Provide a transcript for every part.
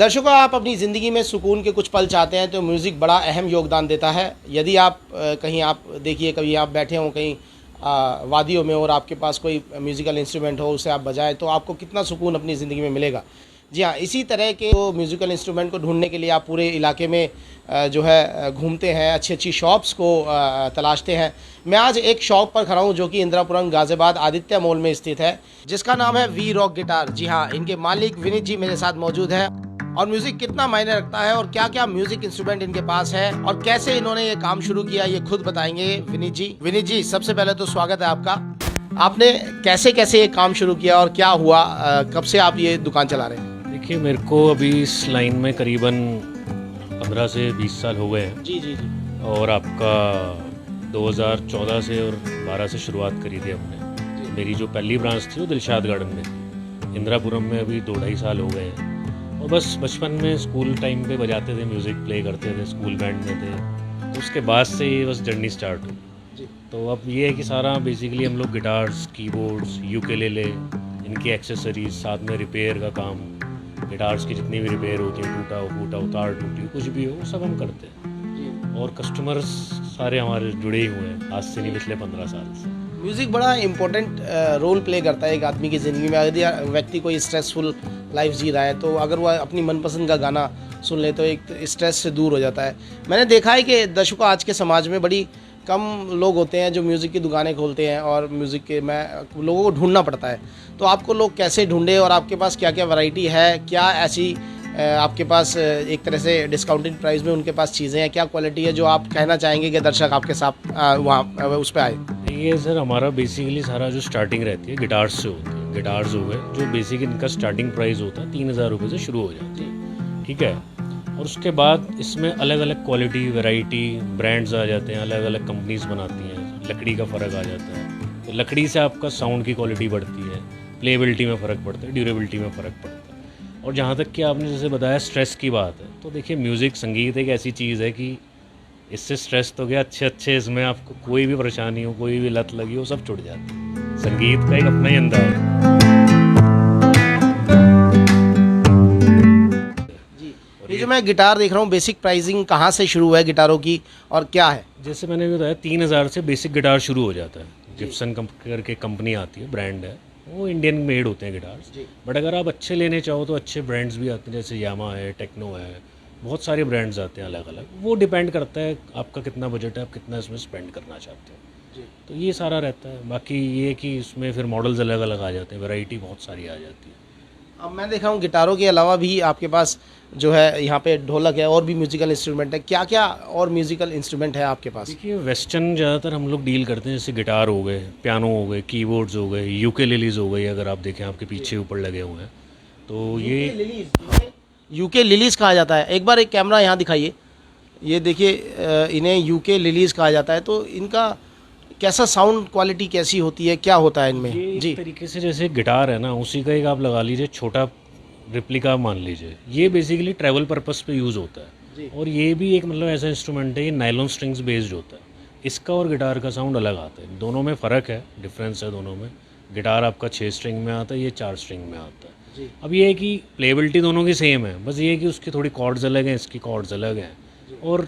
दर्शकों, आप अपनी ज़िंदगी में सुकून के कुछ पल चाहते हैं तो म्यूज़िक बड़ा अहम योगदान देता है। यदि आप कहीं आप देखिए, कभी आप बैठे हों कहीं वादियों में और आपके पास कोई म्यूज़िकल इंस्ट्रूमेंट हो, उसे आप बजाएं तो आपको कितना सुकून अपनी ज़िंदगी में मिलेगा। जी हाँ, इसी तरह के म्यूज़िकल इंस्ट्रूमेंट को ढूंढने के लिए आप पूरे इलाके में जो है घूमते हैं, अच्छी अच्छी शॉप्स को तलाशते हैं। मैं आज एक शॉप पर खड़ा हूँ जो कि इंदिरापुरम गाज़ियाबाद आदित्य मॉल में स्थित है, जिसका नाम है वी रॉक गिटार। जी हाँ, इनके मालिक विनीत जी मेरे साथ मौजूद है। और म्यूजिक कितना मायने रखता है और क्या क्या म्यूजिक इंस्ट्रूमेंट इनके पास है और कैसे इन्होंने ये काम शुरू किया, ये खुद बताएंगे विनीत जी। विनीत जी, सबसे पहले तो स्वागत है आपका। आपने कैसे कैसे ये काम शुरू किया और क्या हुआ, कब से आप ये दुकान चला रहे हैं? देखिए, मेरे को अभी इस लाइन में करीबन 15 से 20 साल हो गए हैं। जी जी जी। और आपका 2014 से और 12 से शुरुआत करी थी हमने। मेरी जो पहली ब्रांच थी वो दिलशाद गार्डन में थी। इंदिरापुरम में अभी 2-2.5 साल हो गए हैं। और बस बचपन में स्कूल टाइम पे बजाते थे, म्यूज़िक प्ले करते थे, स्कूल बैंड में थे। तो उसके बाद से ये बस जर्नी स्टार्ट हुई। तो अब ये है कि सारा बेसिकली हम लोग गिटार्स, कीबोर्ड्स, यूकेलेले, इनकी एक्सेसरीज, साथ में रिपेयर का काम, गिटार्स की जितनी भी रिपेयर होती है, टूटा हो फूटा हो, तार टूटी हो, कुछ भी हो, वो सब हम करते हैं। और कस्टमर्स सारे हमारे जुड़े ही हुए हैं, आज से नहीं पिछले 15 साल से। म्यूज़िक बड़ा इम्पोर्टेंट रोल प्ले करता है एक आदमी की ज़िंदगी में। यदि व्यक्ति कोई स्ट्रेसफुल लाइफ जी रहा है तो अगर वह अपनी मनपसंद का गाना सुन ले तो एक स्ट्रेस से दूर हो जाता है। मैंने देखा है कि दर्शकों, आज के समाज में बड़ी कम लोग होते हैं जो म्यूज़िक की दुकानें खोलते हैं और म्यूज़िक के में लोगों को ढूंढना पड़ता है। तो आपको लोग कैसे ढूंढे और आपके पास क्या क्या वैरायटी है, क्या ऐसी आपके पास एक तरह से डिस्काउंटेड प्राइस में उनके पास चीज़ें हैं, क्या क्वालिटी है जो आप कहना चाहेंगे कि दर्शक आपके साथ वहाँ उस पर आए? ये सर हमारा बेसिकली सारा जो स्टार्टिंग रहती है गिटार्स से होती है। गिटार्स हो गए जो बेसिक इनका स्टार्टिंग प्राइस होता है 3000 रुपये से शुरू हो जाती है, ठीक है। और उसके बाद इसमें अलग अलग क्वालिटी, वैरायटी, ब्रांड्स आ जाते हैं, अलग अलग कंपनीज बनाती हैं, लकड़ी का फ़र्क आ जाता है। तो लकड़ी से आपका साउंड की क्वालिटी बढ़ती है, प्लेबिलिटी में फ़र्क पड़ता है, ड्यूरेबिलिटी में फ़र्क पड़ता है। और जहाँ तक कि आपने जैसे बताया स्ट्रेस की बात है, तो देखिए म्यूज़िक, संगीत एक ऐसी चीज़ है कि इससे स्ट्रेस तो गया, अच्छे इसमें आपको कोई भी परेशानी हो, कोई भी लत लगी हो, सब छुट जाती है। संगीत का एक अपना ही अंदाज है। जी, ये जो मैं गिटार देख रहा हूँ, बेसिक प्राइसिंग कहाँ से शुरू है गिटारों की और क्या है? जैसे मैंने भी बताया 3000 से बेसिक गिटार शुरू हो जाता है। जिप्सन करके कंपनी आती है, ब्रांड है, वो इंडियन मेड होते हैं गिटार्स। बट अगर आप अच्छे लेने चाहो तो अच्छे ब्रांड्स भी आते हैं, जैसे यामा है, टेक्नो है, बहुत सारे ब्रांड्स आते हैं अलग अलग। वो डिपेंड करता है आपका कितना बजट है, आप कितना इसमें स्पेंड करना चाहते हो। तो ये सारा रहता है। बाकी ये कि इसमें फिर मॉडल्स अलग अलग आ जाते हैं, वैरायटी बहुत सारी आ जाती है। अब मैं देखा हूँ गिटारों के अलावा भी आपके पास जो है यहाँ पे ढोलक है और भी म्यूजिकल इंस्ट्रूमेंट है। क्या क्या और म्यूजिकल इंस्ट्रूमेंट है आपके पास? देखिए, वेस्टर्न ज़्यादातर हम लोग डील करते हैं, जैसे गिटार हो गए, पियानो हो गए, कीबोर्ड्स हो गए, यूकेलेलीज हो गई। अगर आप देखें आपके पीछे ऊपर लगे हुए हैं तो ये यूके लिलीज कहा जाता है। एक बार एक कैमरा यहाँ दिखाइए, ये देखिए, इन्हें यूके लिलीज कहा जाता है। तो इनका कैसा साउंड क्वालिटी कैसी होती है, क्या होता है इनमें? ये जी, एक तरीके से जैसे गिटार है ना, उसी का एक आप लगा लीजिए छोटा रिप्लिका मान लीजिए। ये बेसिकली ट्रैवल पर्पस पे यूज़ होता है। और ये भी एक मतलब ऐसा इंस्ट्रूमेंट है, ये नायलॉन स्ट्रिंग्स बेस्ड होता है। इसका और गिटार का साउंड अलग आता है, दोनों में फ़र्क है, डिफरेंस है दोनों में। गिटार आपका 6 स्ट्रिंग में आता है, ये 4 स्ट्रिंग में आता है। अब ये है कि प्लेबिलिटी दोनों की सेम है, बस ये है कि उसकी थोड़ी कॉर्ड्स अलग हैं, इसकी कॉर्ड्स अलग हैं। और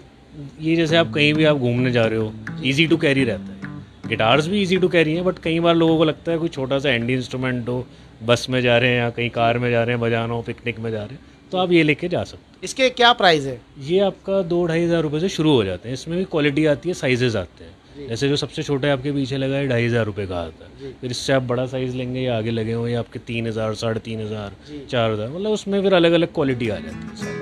ये जैसे आप कहीं भी आप घूमने जा रहे हो, ईजी टू कैरी रहता है। गिटार्स भी ईजी टू कैरी हैं, बट कई बार लोगों को लगता है कोई छोटा सा हैंडी इंस्ट्रूमेंट हो, बस में जा रहे हैं या कहीं कार में जा रहे हैं, बजाना हो, पिकनिक में जा रहे हैं, तो आप ये लेके जा सकते हैं। इसके क्या प्राइस है? ये आपका 2-2.5 हज़ार रुपये से शुरू हो जाते हैं। इसमें भी क्वालिटी आती है, साइजेस आते हैं। जैसे जो सबसे छोटा है आपके पीछे लगा है 2,500 रुपये का आता है। फिर इससे आप बड़ा साइज़ लेंगे, या आगे लगे हुए आपके 3000, 3500, 4000, मतलब उसमें फिर अलग अलग क्वालिटी आ जाती है।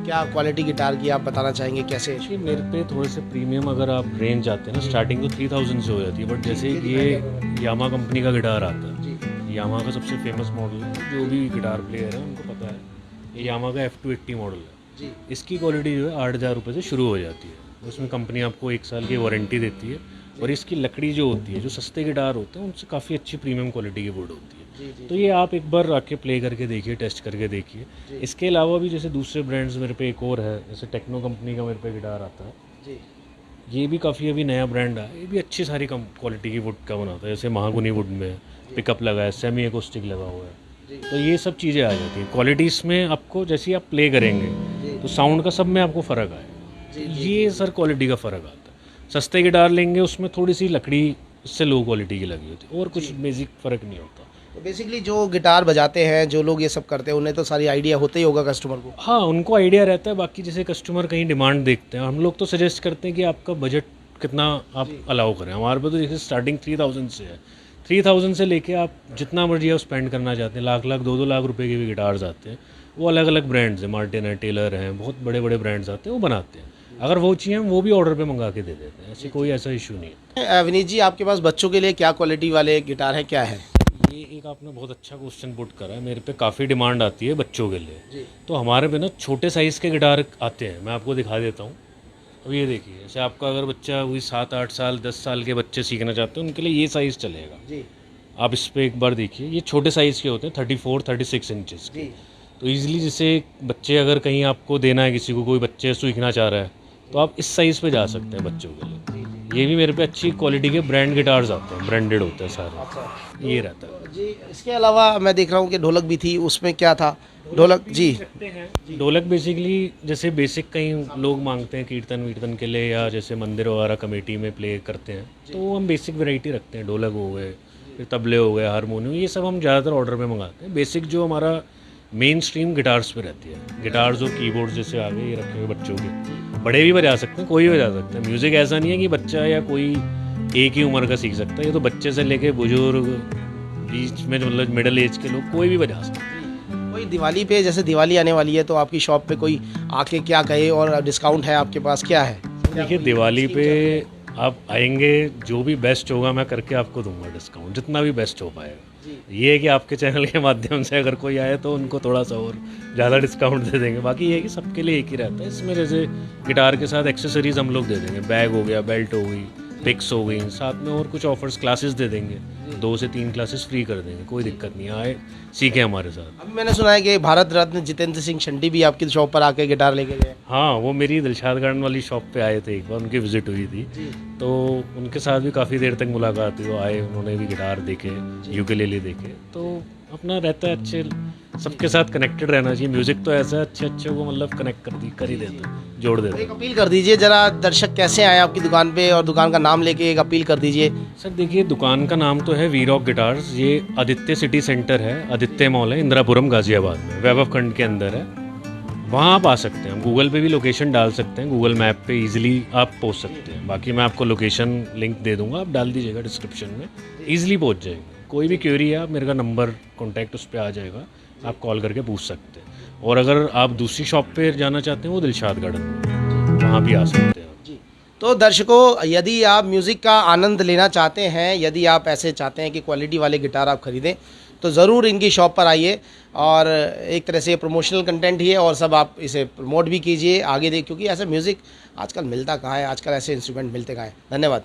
क्या क्वालिटी गिटार की आप बताना चाहेंगे, कैसे? देखिए, मेरे पे थोड़े से प्रीमियम अगर आप रेंज जाते हैं ना, स्टार्टिंग तो 3000 से हो जाती है। बट जैसे ये यामा कंपनी का गिटार आता है, यामा का सबसे फेमस मॉडल है, जो भी गिटार प्लेयर है उनको पता है, ये यामा का F280 मॉडल है। इसकी क्वालिटी जो है 8000 रुपये से शुरू हो जाती है। उसमें कंपनी आपको 1 साल की वारंटी देती है। और इसकी लकड़ी जो होती है, जो सस्ते गिटार होते हैं उनसे काफ़ी अच्छी प्रीमियम क्वालिटी की वुड होती है। तो ये आप एक बार आके प्ले करके देखिए, टेस्ट करके देखिए। इसके अलावा भी जैसे दूसरे ब्रांड्स मेरे पे एक और है, जैसे टेक्नो कंपनी का मेरे पे गिटार आता है। ये भी काफ़ी अभी नया ब्रांड है, ये भी अच्छी सारी क्वालिटी की वुड का बनाता है। जैसे महागुनी वुड में पिकअप लगा है, सेमी एकोस्टिक लगा हुआ है, तो ये सब चीज़ें आ जाती हैं क्वालिटी इसमें। आपको जैसे आप प्ले करेंगे तो साउंड का सब में आपको फ़र्क आएगा। ये सर क्वालिटी का फ़र्क आता है। सस्ते गिटार लेंगे उसमें थोड़ी सी लकड़ी इससे लो क्वालिटी की लगी होती है और कुछ बेसिक फ़र्क नहीं होता। तो बेसिकली जो गिटार बजाते हैं, जो लोग ये सब करते हैं, उन्हें तो सारी आइडिया होता ही होगा कस्टमर को। हाँ, उनको आइडिया रहता है। बाकी जैसे कस्टमर कहीं डिमांड देखते हैं, हम लोग तो सजेस्ट करते हैं कि आपका बजट कितना आप अलाउ करें। हमारे पे तो जैसे स्टार्टिंग 3000 से है। 3000 से लेके आप जितना मर्जी आप स्पेंड करना चाहते हैं, लाख लाख 2-2 लाख रुपए के भी गिटार्स आते हैं। वो अलग अलग ब्रांड्स हैं, मार्टिन है, टेलर हैं, बहुत बड़े बड़े ब्रांड्स आते हैं, वो बनाते हैं। अगर वो चाहिए हम वो भी ऑर्डर पे मंगा के दे देते हैं, ऐसी कोई ऐसा इशू नहीं है। विनीत जी, आपके पास बच्चों के लिए क्या क्वालिटी वाले गिटार है, क्या है? ये एक आपने बहुत अच्छा क्वेश्चन पुट करा है। मेरे पे काफ़ी डिमांड आती है बच्चों के लिए। तो हमारे पे ना छोटे साइज़ के गिटार आते हैं, मैं आपको दिखा देता हूँ। अब ये देखिए, जैसे आपका अगर बच्चा वही 7-8 साल 10 साल के बच्चे सीखना चाहते हैं, उनके लिए ये साइज़ चलेगा। आप इस पर एक बार देखिए, ये छोटे साइज़ के होते हैं 34-36 इंचज़ के। तो ईज़िली जैसे बच्चे अगर कहीं आपको देना है किसी को, कोई बच्चे सीखना चाह रहा है, तो आप इस साइज़ पे जा सकते हैं बच्चों के लिए। ये भी मेरे पे अच्छी क्वालिटी के ब्रांड गिटार्स आते हैं, ब्रांडेड होते हैं सारे। ये रहता है जी। इसके अलावा मैं देख रहा हूँ कि ढोलक भी थी, उसमें क्या था? ढोलक जी। ढोलक बेसिकली जैसे बेसिक कई लोग मांगते हैं कीर्तन वीर्तन के लिए, या जैसे मंदिर वगैरह कमेटी में प्ले करते हैं, तो हम बेसिक वैरायटी रखते हैं। ढोलक हो गए, फिर तबले हो गए, हारमोनियम, ये सब हम ज़्यादातर ऑर्डर पे मंगाते हैं। बेसिक जो हमारा मेन स्ट्रीम गिटार्स पे रहती है। गिटार्स और कीबोर्ड जैसे आ गए, ये रखे हुए बच्चों के, बड़े भी बजा सकते हैं, कोई भी बजा सकता है। म्यूज़िक ऐसा नहीं है कि बच्चा या कोई एक ही उम्र का सीख सकता है। ये तो बच्चे से लेके बुजुर्ग, बीच में जो मतलब मिडिल एज के लोग, कोई भी बजा सकता है। कोई दिवाली पे, जैसे दिवाली आने वाली है, तो आपकी शॉप पे कोई आके क्या कहे, और डिस्काउंट है आपके पास, क्या है? देखिए, दिवाली पे आप आएंगे, जो भी बेस्ट होगा मैं करके आपको दूंगा डिस्काउंट, जितना भी बेस्ट हो पाएगा। ये है कि आपके चैनल के माध्यम से अगर कोई आए तो उनको थोड़ा सा और ज़्यादा डिस्काउंट दे देंगे। बाकी ये है कि सबके लिए एक ही रहता है। इसमें जैसे गिटार के साथ एक्सेसरीज हम लोग दे देंगे, बैग हो गया, बेल्ट हो गई, पिक्स हो गई, साथ में और कुछ ऑफर्स, क्लासेस दे देंगे, 2 से 3 क्लासेस फ्री कर देंगे, कोई दिक्कत नहीं, आए सीखे हमारे साथ। अभी मैंने सुना है कि भारत रत्न जितेंद्र सिंह शंटी भी आपकी शॉप पर आके गिटार लेके गए। हाँ, वो मेरी दिलशाद गार्डन वाली शॉप पे आए थे, एक बार उनकी विजिट हुई थी, तो उनके साथ भी काफ़ी देर तक मुलाकात हुई। वो आए, उन्होंने भी गिटार देखे, यूकेलेले देखे, तो अपना रहता है अच्छे, सबके साथ कनेक्टेड रहना चाहिए। म्यूज़िक तो ऐसा है, अच्छे अच्छे को मतलब कनेक्ट कर ही देते हैं, जोड़ देते हैं। एक अपील कर दीजिए जरा, दर्शक कैसे आए आपकी दुकान पे, और दुकान का नाम लेके एक अपील कर दीजिए। सर देखिए, दुकान का नाम तो है वी रॉक गिटार्स। ये आदित्य सिटी सेंटर है, आदित्य मॉल है, इंदिरापुरम गाजियाबाद में, वैभव खंड के अंदर है। वहाँ आप आ सकते हैं। गूगल पे भी लोकेशन डाल सकते हैं, गूगल मैप पे इजीली आप पहुँच सकते हैं। बाकी मैं आपको लोकेशन लिंक दे दूँगा, आप डाल दीजिएगा डिस्क्रिप्शन में, ईजिली पहुँच जाएंगे। कोई भी क्वेरी है, आप मेरे का नंबर कॉन्टैक्ट उस पर आ जाएगा, आप कॉल करके पूछ सकते हैं। और अगर आप दूसरी शॉप पे जाना चाहते हैं, वो दिलशाद गार्डन में, वहाँ भी आ सकते हैं आप। तो दर्शकों, यदि आप म्यूज़िक का आनंद लेना चाहते हैं, यदि आप ऐसे चाहते हैं कि क्वालिटी वाले गिटार आप ख़रीदें, तो ज़रूर इनकी शॉप पर आइए। और एक तरह से प्रमोशनल कंटेंट ही है, और सब आप इसे प्रमोट भी कीजिए आगे दे, क्योंकि ऐसा म्यूज़िक आजकल मिलता कहाँ है, आजकल ऐसे इंस्ट्रूमेंट मिलते कहाँ हैं। धन्यवाद।